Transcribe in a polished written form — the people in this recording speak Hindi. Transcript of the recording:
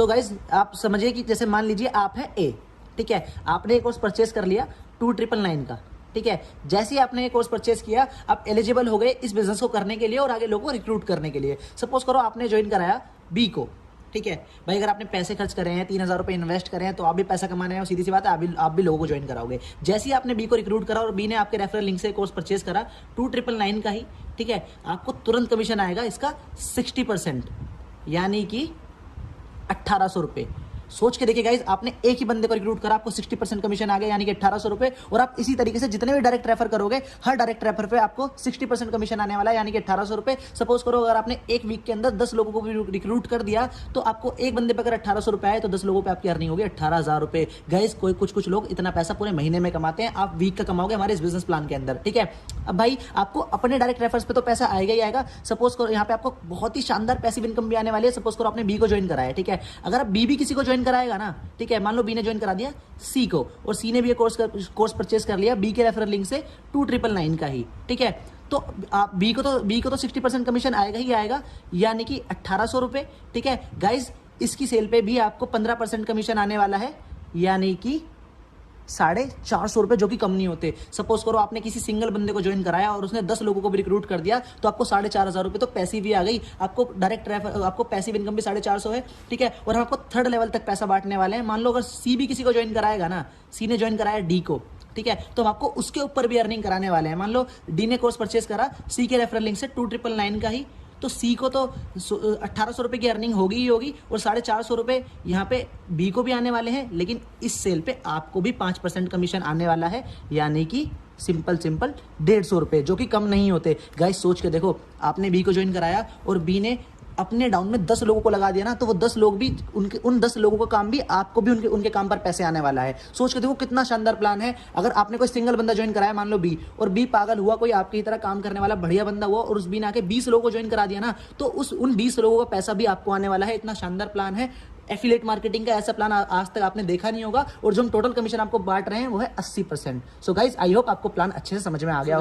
सो गाइज आप समझिए कि जैसे मान लीजिए आप है ए, ठीक है, आपने एक कोर्स परचेस कर लिया 2999 का, ठीक है। जैसे ही आपने एक कोर्स परचेस किया, आप एलिजिबल हो गए इस बिजनेस को करने के लिए और आगे लोगों को रिक्रूट करने के लिए। सपोज करो आपने ज्वाइन कराया बी को, ठीक है भाई, अगर आपने पैसे खर्च करे हैं, 3000 रुपये इन्वेस्ट करें हैं, तो आप भी पैसा कमाने हैं, सीधी सी बात है, आप भी लोगों को ज्वाइन कराओगे। जैसे ही आपने बी को रिक्रूट करा और बी ने आपके रेफरल लिंक से कोर्स परचेस करा 2999 का ही, ठीक है, आपको तुरंत कमीशन आएगा इसका 60%, यानी कि 1800 रुपये। सोच के देखिए गाइज, आपने एक ही बंदे को रिक्रूट करा, आपको 60% कमीशन आ गया, यानी कि 1800 रुपये। और आप इसी तरीके से जितने भी डायरेक्ट रेफर करोगे, हर डायरेक्ट रेफर पे आपको 60% कमीशन आने वाला है, यानी कि 1800 रुपये। सपोज करो अगर आपने एक वीक के अंदर 10 लोगों को भी रिक्रूट कर दिया, तो आपको एक बंदे पे अगर 1800 रुपये आए, तो 10 लोगों पे आपकी अर्निंग होगी 18,000 रुपये। गाइज कुछ लोग इतना पैसा पूरे महीने में कमाते हैं, आप वीक का कमाओगे हमारे इस बिजनेस प्लान के अंदर, ठीक है। अब भाई आपको अपने डायरेक्ट रेफर्स पे तो पैसा आएगा ही आएगा। सपोज करो यहाँ पे आपको बहुत ही शानदार पैसिव इनकम भी आने वाली है। सपोज करो आपने बी को ज्वाइन कराया है, ठीक है, अगर आप बी भी किसी को ज्वाइन कराएगा ना, ठीक है, मान लो बी ने ज्वाइन करा दिया सी को, और सी ने भी कोर्स परचेस कर लिया बी के रेफरल लिंक से 2999 का ही, ठीक है, तो आप बी को तो 60% कमीशन आएगा ही आएगा, यानी कि 1800 रुपये, ठीक है। गाइज इसकी सेल पे भी आपको 15% कमीशन आने वाला है, यानी कि 450 रुपये, जो कि कम नहीं होते। सपोज करो आपने किसी सिंगल बंदे को ज्वाइन कराया और उसने 10 लोगों को भी रिक्रूट कर दिया, तो आपको 4500 रुपये तो पैसिव भी आ गई, आपको डायरेक्ट रेफर, आपको पैसिव इनकम भी 450 है, ठीक है। और हम आपको थर्ड लेवल तक पैसा बांटने वाले हैं। मान लो अगर सी भी किसी को ज्वाइन कराएगा ना, सी ने ज्वाइन कराया डी को, ठीक है, तो हम आपको उसके ऊपर भी अर्निंग कराने वाले हैं। मान लो डी ने कोर्स परचेस करा सी के रेफरल लिंक से 2999 का ही, तो सी को तो 1800 रुपये की अर्निंग होगी ही होगी, और 450 रुपये यहाँ पे बी को भी आने वाले हैं, लेकिन इस सेल पे आपको भी 5% कमीशन आने वाला है, यानी कि सिंपल 150 रुपये, जो कि कम नहीं होते। गाइस सोच के देखो, आपने बी को ज्वाइन कराया और बी ने अपने डाउन में 10 लोगों को लगा दिया ना, तो वो 10 लोग भी उन 10 लोगों का काम भी आपको भी उनके काम पर पैसे आने वाला है। सोच के देखो कितना शानदार प्लान है। अगर आपने कोई सिंगल बंदा ज्वाइन कराया, मान लो बी, और बी पागल हुआ, कोई आपकी ही तरह काम करने वाला बढ़िया बंदा हुआ, और उस बी ने आके 20 लोगों को ज्वाइन करा दिया ना, तो उन 20 लोगों का पैसा भी आपको आने वाला है। इतना शानदार प्लान है। एफिलिएट मार्केटिंग का ऐसा प्लान आज तक आपने देखा नहीं होगा, और जो हम टोटल कमीशन आपको बांट रहे हैं वो है 80%। सो गाइज आई होप आपको प्लान अच्छे से समझ में आ गया होगा।